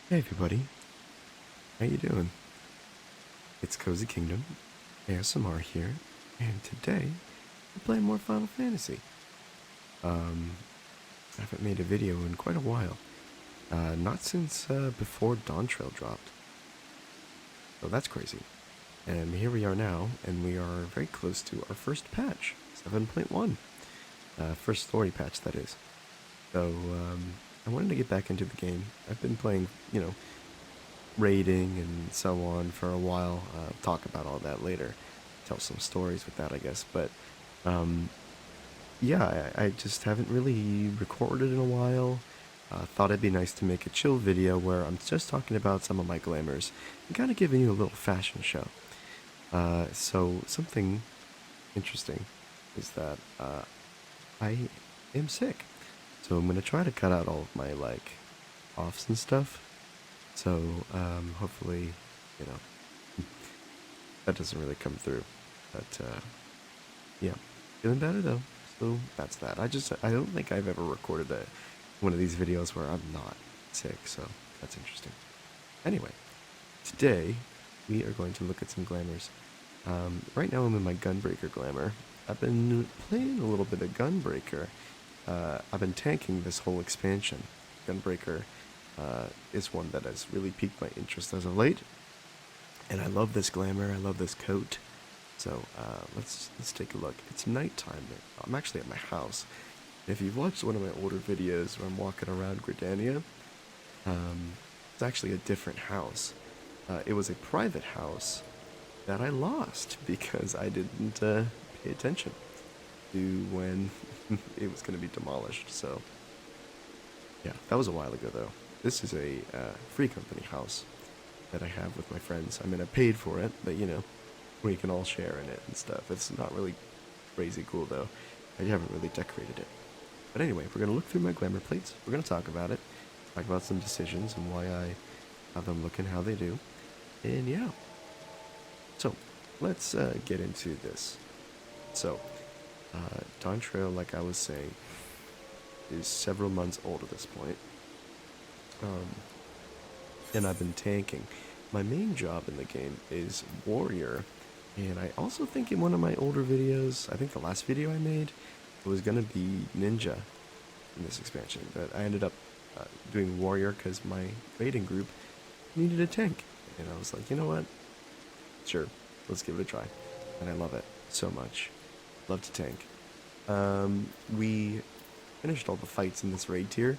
Hey everybody, how you doing? It's Cozy Kingdom, ASMR here, and today we're playing more Final Fantasy. I haven't made a video in quite a while, not since before Dawn Trail dropped, so that's crazy. And here we are now, and we are very close to our first patch, 7.1, first story patch that is. So I wanted to get back into the game. I've been playing, raiding and so on for a while. Talk about all that later. Tell some stories with that, I guess. But um, yeah, I just haven't really recorded in a while. Thought it'd be nice to make a chill video where I'm just talking about some of my glamours and kind of giving you a little fashion show. So something interesting is that I am sick. So I'm gonna try to cut out all of my offs and stuff. So hopefully, you know, that doesn't really come through. But yeah, feeling better though. So that's that. I don't think I've ever recorded one of these videos where I'm not sick. So that's interesting. Anyway, today we are going to look at some glamours. Right now I'm in my Gunbreaker glamour. I've been playing a little bit of Gunbreaker. I've been tanking this whole expansion. Gunbreaker is one that has really piqued my interest as of late. And I love this glamour. I love this coat. So let's take a look. It's nighttime. I'm actually at my house. If you've watched one of my older videos where I'm walking around Gridania, it's actually a different house. It was a private house that I lost because I didn't pay attention to when it was going to be demolished. So yeah, that was a while ago though. This is a free company house that I have with my friends. I mean, I paid for it, but we can all share in it and stuff. It's not really crazy cool though. I haven't really decorated it. But anyway, we're going to look through my glamour plates. We're going to talk about it. Talk about some decisions and why I have them looking how they do. And yeah. So, let's get into this. So, Dawn Trail, like I was saying, is several months old at this point. And I've been tanking. My main job in the game is warrior, and I also think in one of my older videos, I think the last video I made, it was gonna be ninja in this expansion, but I ended up doing warrior because my raiding group needed a tank, and I was like, you know what? Sure, let's give it a try, and I love it so much. Love to tank. We finished all the fights in this raid tier.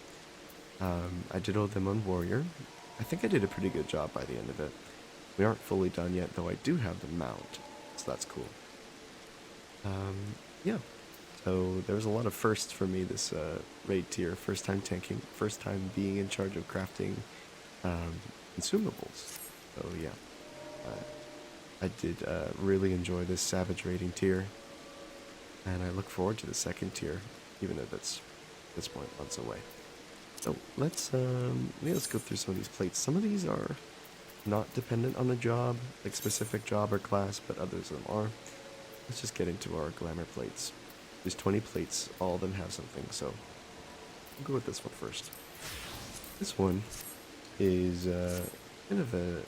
I did all of them on warrior. I think I did a pretty good job by the end of it. We aren't fully done yet, though I do have the mount, so that's cool. Yeah, so there was a lot of firsts for me this raid tier. First time tanking, first time being in charge of crafting consumables. So yeah, I did really enjoy this savage raiding tier, and I look forward to the second tier, even though that's at this point months away. So let's go through some of these plates. Some of these are not dependent on a job, like specific job or class, but others of them are. Let's just get into our glamour plates. There's 20 plates, all of them have something, so we'll go with this one first. This one is kind of a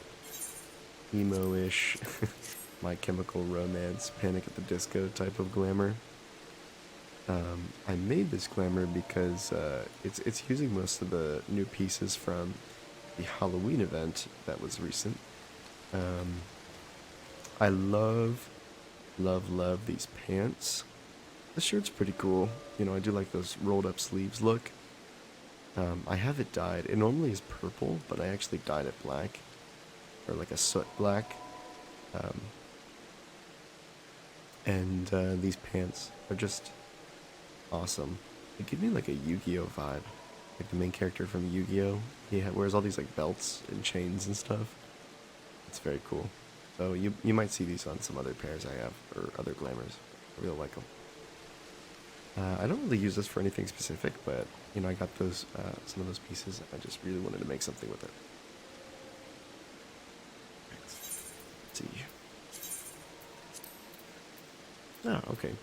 emo-ish, My Chemical Romance, Panic at the Disco type of glamour. I made this glamour because it's using most of the new pieces from the Halloween event that was recent. I love these pants. The shirt's pretty cool. I do like those rolled up sleeves look. I have it dyed. It normally is purple, but I actually dyed it black, or like a soot black. And these pants are just awesome. They give me like a Yu-Gi-Oh vibe. Like the main character from Yu-Gi-Oh! He wears all these like belts and chains and stuff. It's very cool. So you might see these on some other pairs I have, or other glamours. I really like them. I don't really use this for anything specific, but I got those some of those pieces. I just really wanted to make something with it. Let's see. Ah, okay.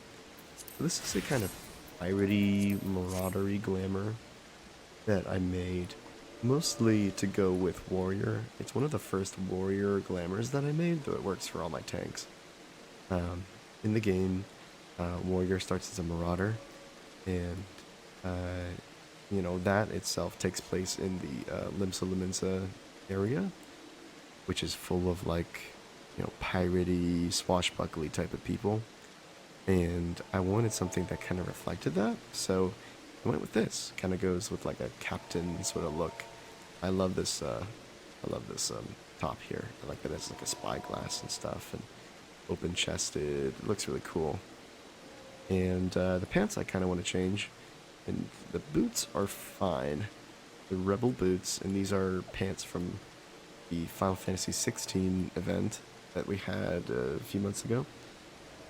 So this is a kind of piratey, maraudery glamour that I made Mostly to go with warrior. It's one of the first warrior glamours that I made, though it works for all my tanks. Um, in the game, warrior starts as a marauder, and uh, that itself takes place in the Limsa Lominsa area, which is full of like piratey, swashbuckly type of people. And I wanted something that kind of reflected that, so I went with this. Kind of goes with like a captain sort of look. I love this. I love this top here. I like that it's like a spyglass and stuff, and open chested. It looks really cool. And the pants I kind of want to change, and the boots are fine. The Rebel boots, and these are pants from the Final Fantasy 16 event that we had a few months ago.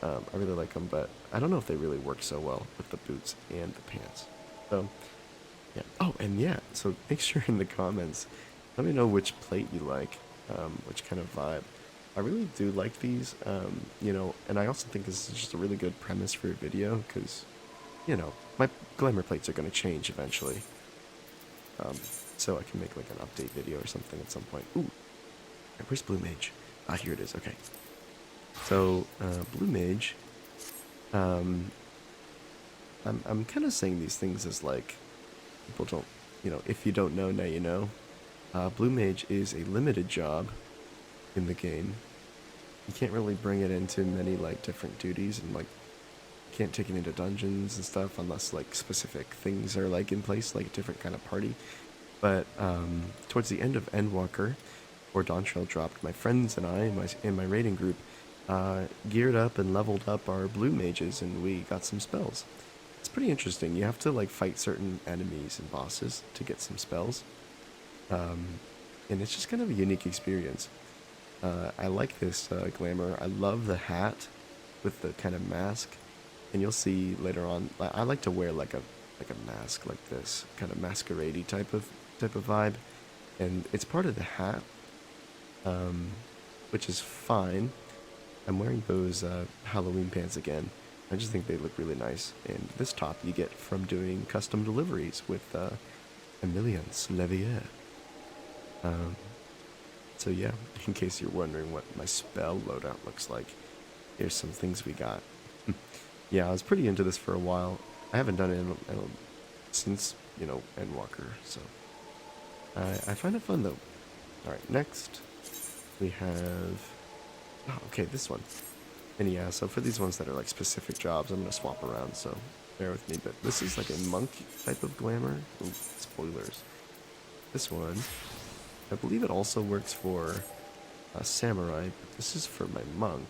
I really like them, but I don't know if they really work so well with the boots and the pants. So, yeah. Oh, and yeah, so make sure in the comments, let me know which plate you like, which kind of vibe. I really do like these, and I also think this is just a really good premise for a video, because, my glamour plates are going to change eventually. Um, so I can make like an update video or something at some point. Ooh, where's Blue Mage? Ah, here it is, okay. So, Blue Mage, um, I'm kind of saying these things as like, people don't, if you don't know, now you know. Blue Mage is a limited job in the game. You can't really bring it into many like different duties, and like can't take it into dungeons and stuff unless like specific things are like in place, like a different kind of party. But towards the end of Endwalker, or Dawntrail dropped, my friends and I in my raiding group geared up and leveled up our blue mages, and we got some spells. It's pretty interesting. You have to like fight certain enemies and bosses to get some spells, and it's just kind of a unique experience. I like this glamour. I love the hat with the kind of mask, and you'll see later on. I like to wear like a mask like this, kind of masquerade type of vibe, and it's part of the hat, which is fine. I'm wearing those Halloween pants again. I just think they look really nice. And this top you get from doing custom deliveries with Emilian Slevier. Um, so yeah, in case you're wondering what my spell loadout looks like, here's some things we got. Yeah, I was pretty into this for a while. I haven't done it since, Endwalker, so I find it fun though. Alright, next we have... Oh, okay, this one. And yeah, so for these ones that are like specific jobs, I'm going to swap around, so bear with me. But this is like a monk type of glamour. Ooh, spoilers. This one, I believe it also works for a samurai, but this is for my monk.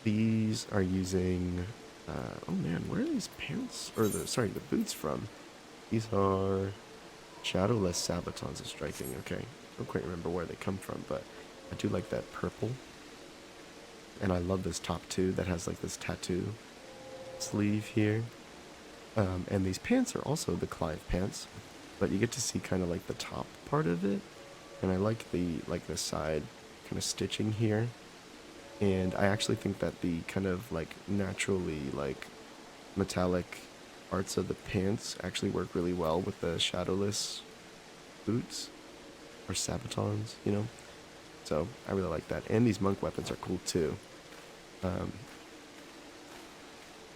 These are using... oh man, where are these pants? Or the boots from? These are shadowless sabatons of striking. Okay, I don't quite remember where they come from, but I do like that purple. And I love this top too that has like this tattoo sleeve here. And these pants are also the Clive pants, but you get to see kind of like the top part of it. And I like the side kind of stitching here. And I actually think that the kind of like naturally like metallic parts of the pants actually work really well with the shadowless boots or sabatons, So I really like that. And these monk weapons are cool too. Um,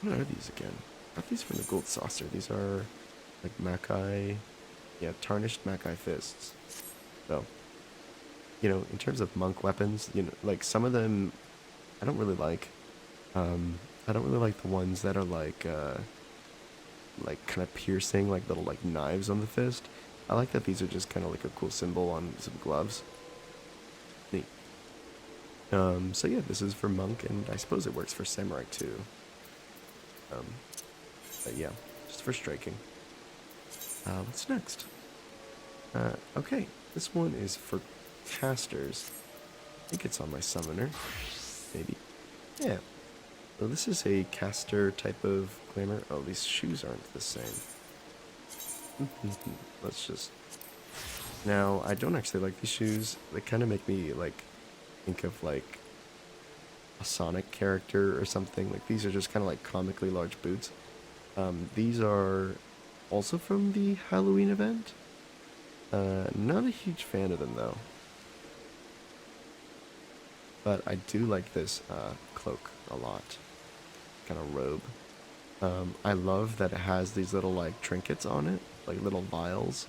what are these again? Are these from the gold saucer? These are like Makai, yeah, tarnished Makai fists. So, in terms of monk weapons, like some of them I don't really like. I don't really like the ones that are like kind of piercing, like little like knives on the fist. I like that these are just kind of like a cool symbol on some gloves. Neat. So yeah, this is for monk, and I suppose it works for samurai too. But yeah, just for striking. What's next? Okay, this one is for casters. I think it's on my summoner. Maybe. Yeah. So this is a caster type of glamour. Oh, these shoes aren't the same. Let's just... Now, I don't actually like these shoes. They kind of make me, like, think of, like, a Sonic character or something. Like, these are just kind of like comically large boots. These are also from the Halloween event. Not a huge fan of them though, but I do like this cloak a lot, kind of robe. I love that it has these little like trinkets on it, like little vials.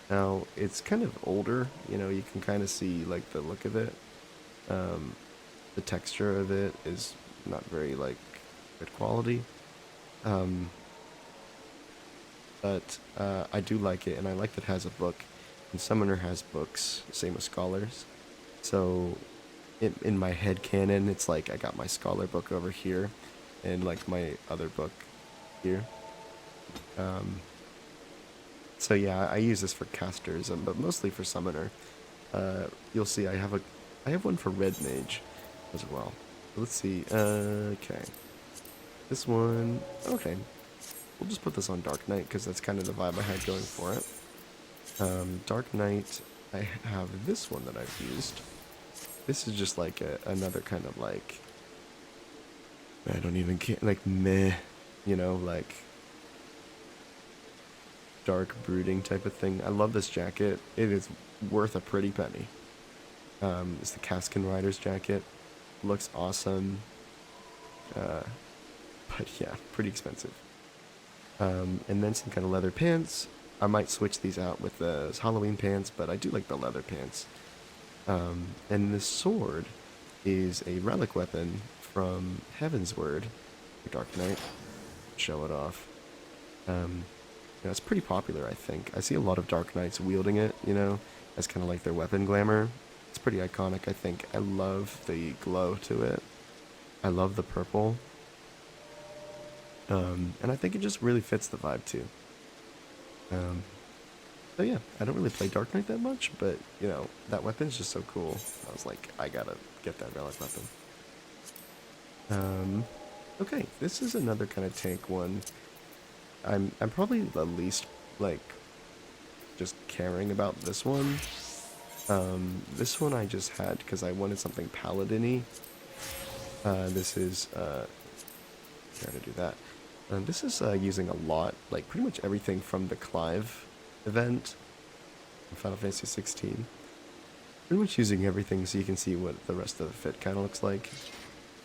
Now it's kind of older, you know, you can kind of see like the look of it. Um, the texture of it is not very like good quality. Um, but I do like it, and I like that it has a book. And Summoner has books, same with Scholars. So in my head canon, it's like I got my Scholar book over here, and like my other book here. Um, so yeah, I use this for casters, but mostly for Summoner. You'll see I have one for Red Mage as well. Let's see. Okay, this one. Okay, we'll just put this on Dark Knight because that's kind of the vibe I had going for it. Dark Knight, I have this one that I've used. This is just like another kind of like, I don't even care, like meh, you know, like dark brooding type of thing. I love this jacket. It is worth a pretty penny. It's the Caskin Rider's jacket. Looks awesome. Uh, but yeah, pretty expensive. And then some kind of leather pants. I might switch these out with the Halloween pants, but I do like the leather pants. And this sword is a relic weapon from Heaven's Word, the Dark Knight. Show it off. It's pretty popular, I think. I see a lot of Dark Knights wielding it, you know, as kind of like their weapon glamour. It's pretty iconic, I think. I love the glow to it. I love the purple. And I think it just really fits the vibe too. Um, so yeah, I don't really play Dark Knight that much, but you know, that weapon's just so cool. I was like, I gotta get that relic weapon. Okay, this is another kind of tank one. I'm probably the least like just caring about this one. This one I just had because I wanted something paladin-y. This is try to do that. This is using a lot, like pretty much everything from the Clive event in Final Fantasy 16. Pretty much using everything so you can see what the rest of the fit kind of looks like.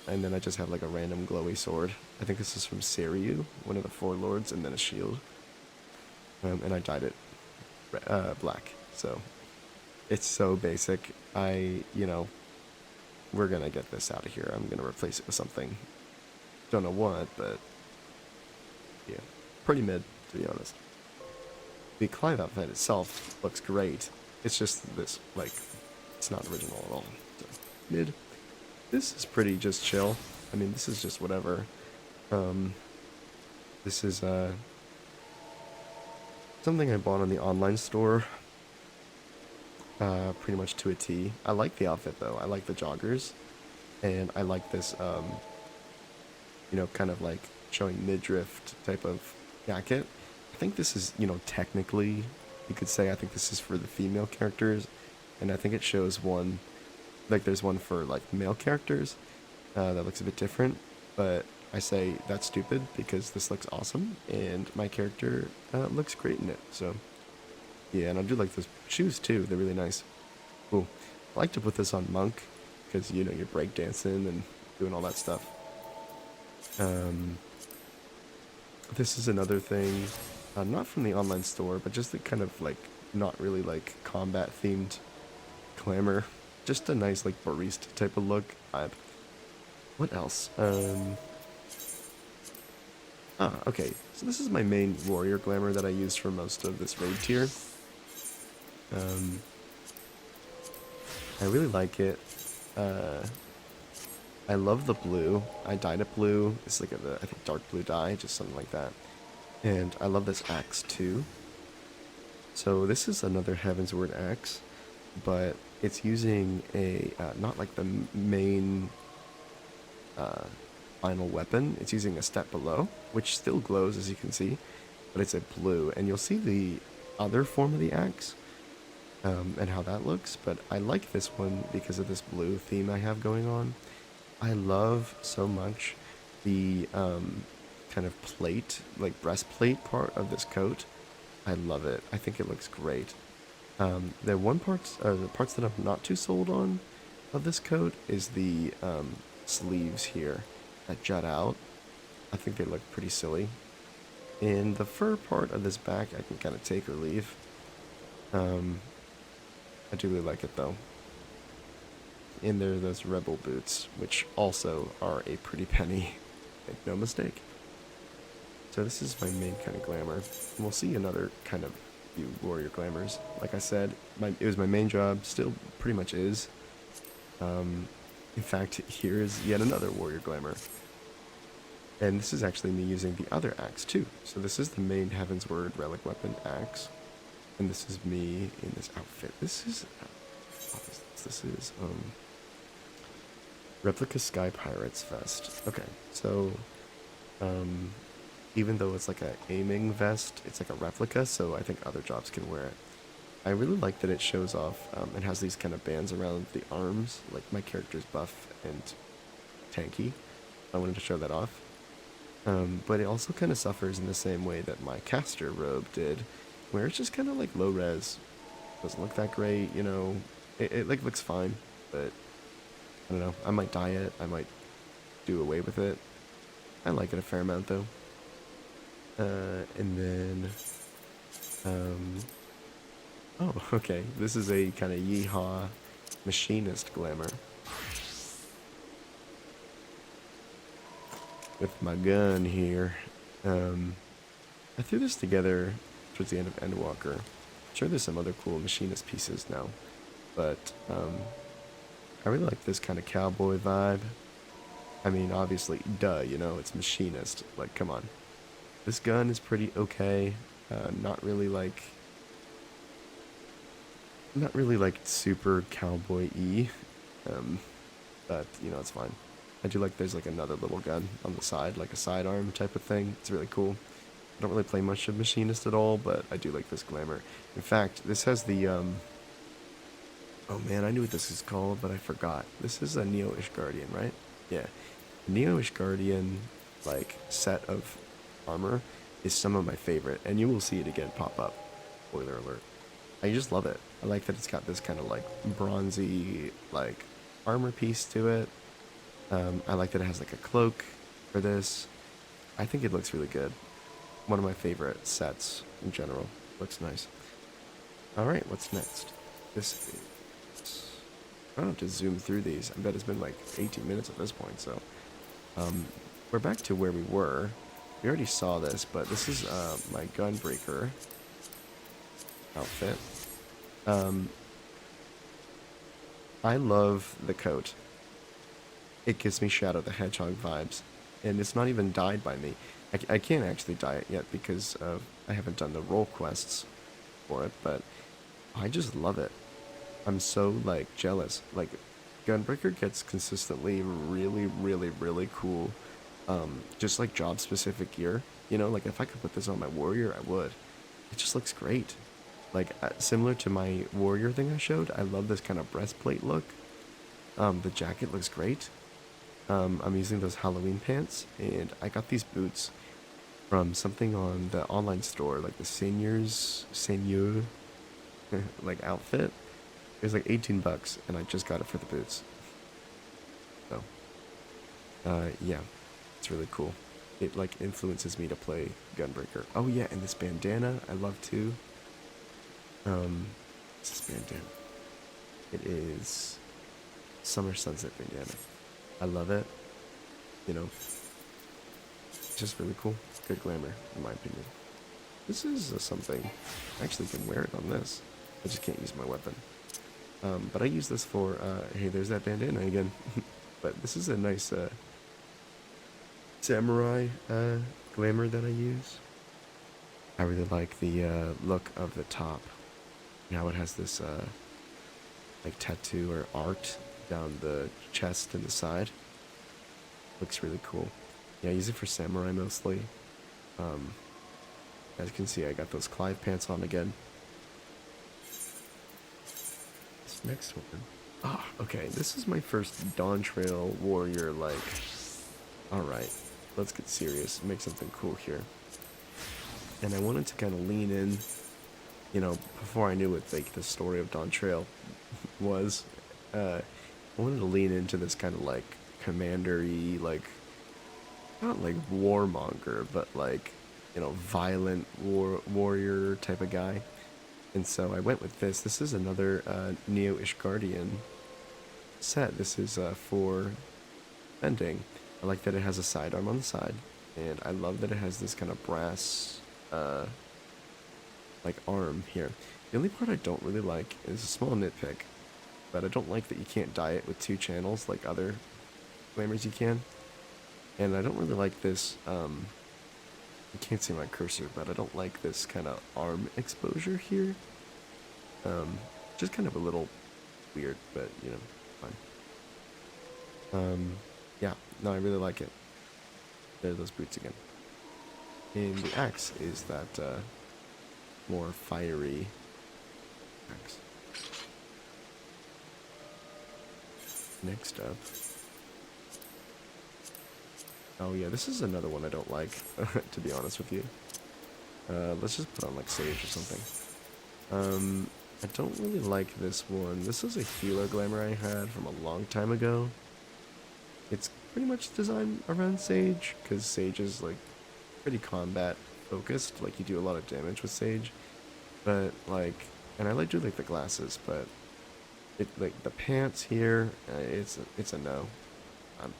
And then I just have like a random glowy sword. I think this is from Seiryu, one of the Four Lords, and then a shield. And I dyed it black. So it's so basic. We're gonna get this out of here. I'm gonna replace it with something. Don't know what, but yeah, pretty mid, to be honest. The Clive outfit itself looks great. It's just this, like, it's not original at all. So, mid. This is pretty just chill. I mean, this is just whatever. This is something I bought on the online store. Pretty much to a T. I like the outfit though. I like the joggers, and I like this kind of like showing midriff type of jacket. I think this is, technically, you could say I think this is for the female characters, and I think it shows one, like there's one for like male characters that looks a bit different, but I say that's stupid because this looks awesome, and my character looks great in it, so yeah, and I do like those shoes too, they're really nice. Cool. I like to put this on Monk, because, you're breakdancing and doing all that stuff. This is another thing, not from the online store, but just the kind of like not really like combat themed glamour, just a nice like barista type of look. What else? Okay. So this is my main warrior glamour that I use for most of this raid tier. I really like it. I love the blue. I dyed it blue. It's like I think dark blue dye, just something like that. And I love this axe too. So this is another Heaven's Word axe, but it's using a not like the main final weapon. It's using a step below, which still glows as you can see, but it's a blue. And you'll see the other form of the axe and how that looks. But I like this one because of this blue theme I have going on. I love so much the kind of plate, like breastplate part of this coat. I love it. I think it looks great. The parts that I'm not too sold on of this coat is the sleeves here that jut out. I think they look pretty silly. And the fur part of this back, I can kind of take or leave. Um, I do really like it though. And there are those rebel boots, which also are a pretty penny. Make no mistake. So this is my main kind of glamour. And we'll see another kind of few warrior glamours. Like I said, it was my main job, still pretty much is. In fact, here is yet another warrior glamour. And this is actually me using the other axe too. So this is the main Heaven's Word relic weapon axe. And this is me in this outfit. This is Replica Sky Pirates vest. Okay, so even though it's like a aiming vest, it's like a replica, so I think other jobs can wear it. I really like that it shows off, it has these kind of bands around the arms, like my character's buff and tanky. I wanted to show that off. But it also kind of suffers in the same way that my caster robe did, where it's just kind of like low res. Doesn't look that great, you know. It like looks fine, but I don't know. I might dye it. I might do away with it. I like it a fair amount though. And then, oh, okay. This is a kind of yeehaw machinist glamour. With my gun here. I threw this together towards the end of Endwalker. I'm sure there's some other cool machinist pieces now. But, I really like this kind of cowboy vibe. I mean, obviously, duh, you know, it's machinist. Like, come on. This gun is pretty okay. Not really like super cowboy-y. But, you know, it's fine. I do like there's like another little gun on the side, like a sidearm type of thing. It's really cool. I don't really play much of machinist at all, but I do like this glamour. In fact, this has the, oh man, I knew what this is called, but I forgot. This is a Neo-ish Guardian, right? Yeah. Neo-ish Guardian, like, set of armor is some of my favorite, and you will see it again pop up. Spoiler alert. I just love it. I like that it's got this kind of, like, bronzy, like, armor piece to it. I like that it has, like, a cloak for this. I think it looks really good. One of my favorite sets in general. Looks nice. Alright, what's next? This is... I don't have to zoom through these. I bet it's been like 18 minutes at this point, so... we're back to where we were. We already saw this, but this is my Gunbreaker outfit. I love the coat. It gives me Shadow the Hedgehog vibes, and it's not even dyed by me. I can't actually dye it yet because I haven't done the role quests for it, but I just love it. I'm so, like, jealous. Like, Gunbreaker gets consistently really, really, really cool, just, like, job-specific gear. You know, like, if I could put this on my warrior, I would. It just looks great. Like, similar to my warrior thing I showed, I love this kind of breastplate look. The jacket looks great. I'm using those Halloween pants, and I got these boots from something on the online store, like the Seigneur, like, outfit. It was like 18 bucks, and I just got it for the boots. So, yeah, it's really cool. It, like, influences me to play Gunbreaker. Oh, yeah, and this bandana I love, too. What's this bandana? It is Summer Sunset bandana. I love it. You know, it's just really cool. Good glamour, in my opinion. This is something. I actually can wear it on this. I just can't use my weapon. But I use this for, hey, there's that bandana again. But this is a nice, samurai, glamour that I use. I really like the, look of the top. Now it has this, like, tattoo or art down the chest and the side. Looks really cool. Yeah, I use it for samurai mostly. As you can see, I got those Clive pants on again. This next one. Okay, this is my first Dawn Trail Warrior, like... Alright, let's get serious and make something cool here. And I wanted to kind of lean in, you know, before I knew what like the story of Dawn Trail was. I wanted to lean into this kind of like commander-y, like not like warmonger, but like, you know, violent warrior type of guy. And so I went with this. This is another Neo-ish Guardian set. This is for bending. I like that it has a sidearm on the side, and I love that it has this kind of brass like arm here. The only part I don't really like is a small nitpick, but I don't like that you can't dye it with two channels like other glamours you can. And I don't really like this, you can't see my cursor, but I don't like this kind of arm exposure here. Just kind of a little weird, but, you know, fine. Yeah, no, I really like it. There are those boots again. And the axe is that, more fiery axe. Next up. Oh yeah, this is another one I don't like, to be honest with you. Let's just put on like sage or something. I don't really like this one. This is a healer glamour I had from a long time ago. It's pretty much designed around sage, because sage is like pretty combat focused. Like you do a lot of damage with sage, but like, and I like do like the glasses, but it like the pants here, it's a no. I'm,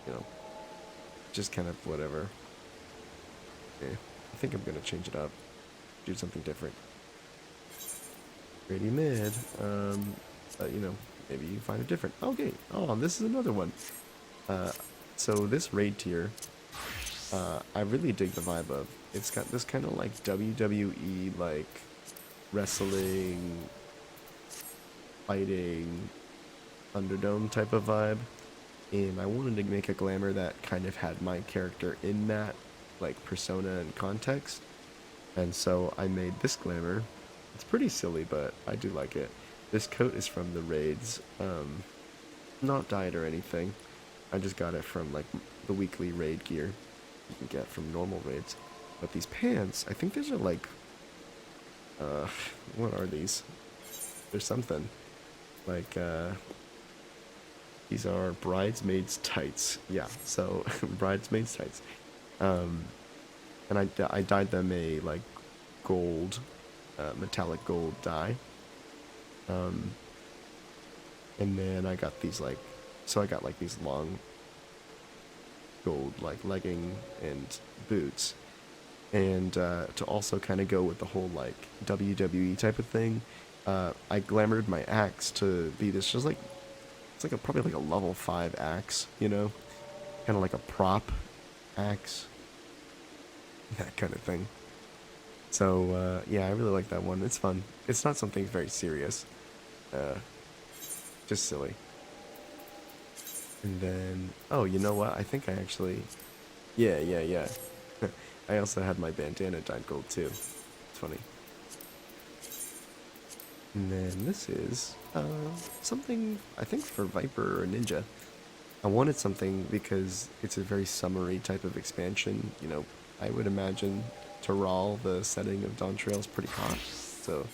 you know, just kind of whatever. Yeah, I think I'm gonna change it up, do something different. Pretty mid, but you know, maybe you find it different. Okay, oh, this is another one. So this raid tier, I really dig the vibe of. It's got this kind of like WWE, like wrestling, fighting, Underdome type of vibe. And I wanted to make a glamour that kind of had my character in that, like, persona and context. And so I made this glamour. It's pretty silly, but I do like it. This coat is from the raids. Not dyed or anything. I just got it from, like, the weekly raid gear you can get from normal raids. But these pants, I think these are, like, what are these? There's something. Like, these are bridesmaids tights. Yeah, so bridesmaids tights. And I dyed them a like gold, metallic gold dye. And then I got these like, so I got like these long gold like legging and boots. And to also kind of go with the whole like WWE type of thing, I glamoured my axe to be this just like, it's like probably like a level 5 axe, you know? Kind of like a prop axe. That kind of thing. So, yeah, I really like that one. It's fun. It's not something very serious. Just silly. And then, oh, you know what? I think I actually, yeah. I also had my bandana dyed gold too. It's funny. And then this is something, I think, for Viper or Ninja. I wanted something because it's a very summery type of expansion. You know, I would imagine Taral, the setting of Dawn Trail, is pretty hot. So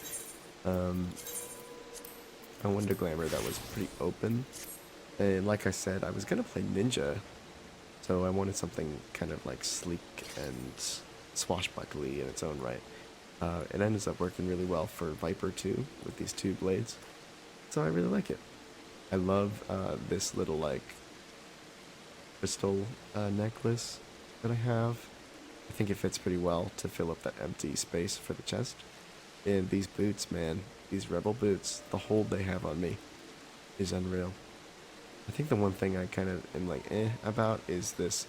I wanted a glamour that was pretty open. And like I said, I was going to play Ninja. So I wanted something kind of like sleek and swashbuckly in its own right. It ends up working really well for Viper too, with these two blades. So I really like it. I love this little like crystal necklace that I have. I think it fits pretty well to fill up that empty space for the chest. And these boots, man, these rebel boots, the hold they have on me is unreal. I think the one thing I kind of am like about is this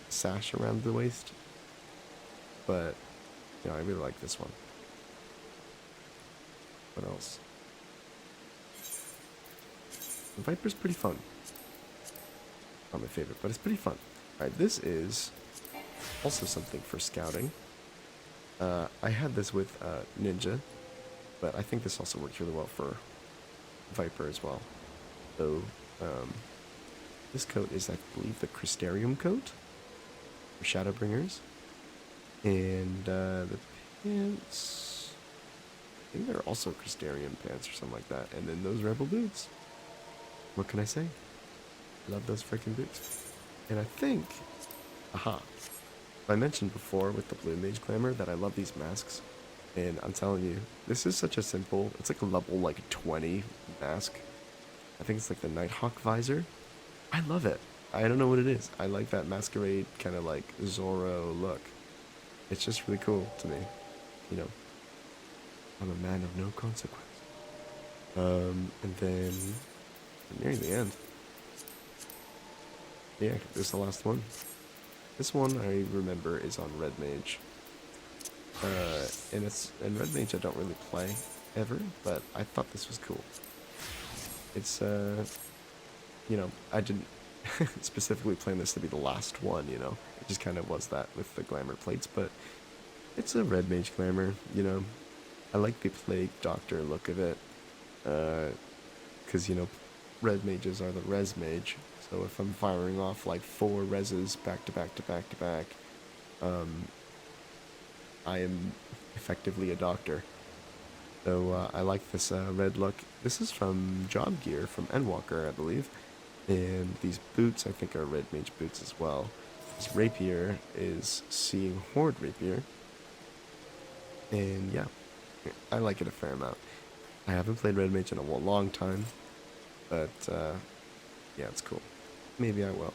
sash around the waist. But, you know, I really like this one. What else? The Viper's pretty fun. Not my favorite, but it's pretty fun. Alright, this is also something for scouting. I had this with Ninja, but I think this also works really well for Viper as well. So, this coat is, I believe, the Crystarium coat. Shadowbringers. And the pants, I think they're also Crystarian pants or something like that. And then those Rebel boots. What can I say? Love those freaking boots. And I think, aha, I mentioned before with the Blue Mage Glamour that I love these masks. And I'm telling you, this is such a simple, it's like a level like 20 mask. I think it's like the Nighthawk visor. I love it. I don't know what it is. I like that masquerade kind of like Zorro look. It's just really cool to me. You know, I'm a man of no consequence. And then we're nearing the end. Yeah, this is the last one. This one I remember is on Red Mage. And Red Mage I don't really play ever, but I thought this was cool. It's you know, I didn't specifically plan this to be the last one, you know. It just kind of was that with the glamour plates, but it's a Red Mage glamour, you know. I like the Plague Doctor look of it, because, you know, Red Mages are the Res Mage, so if I'm firing off like 4 Reses back to back to back to back, I am effectively a doctor. So I like this red look. This is from Job Gear, from Endwalker, I believe. And these boots, I think, are Red Mage boots as well. This rapier is Seeing Horde rapier. And yeah, I like it a fair amount. I haven't played Red Mage in a long time, but yeah, it's cool. Maybe I will.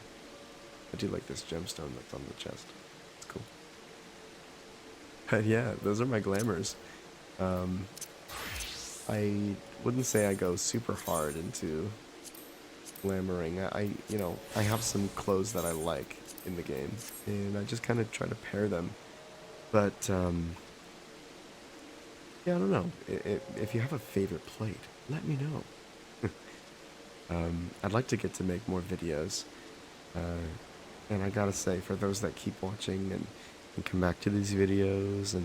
I do like this gemstone that's on the chest. It's cool. But yeah, those are my glamours. I wouldn't say I go super hard into glamoring. You know, I have some clothes that I like in the game, and I just kind of try to pair them. But yeah, I don't know. If you have a favorite plate, let me know. I'd like to get to make more videos. And I gotta say, for those that keep watching and come back to these videos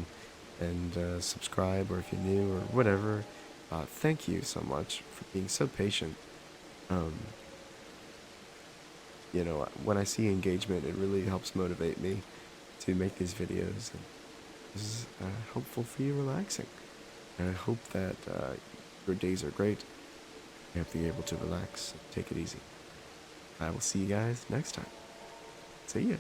and subscribe, or if you're new or whatever, thank you so much for being so patient. Um, you know, when I see engagement, it really helps motivate me to make these videos. And this is hopeful for you relaxing. And I hope that your days are great. You have to be able to relax and take it easy. I will see you guys next time. See ya.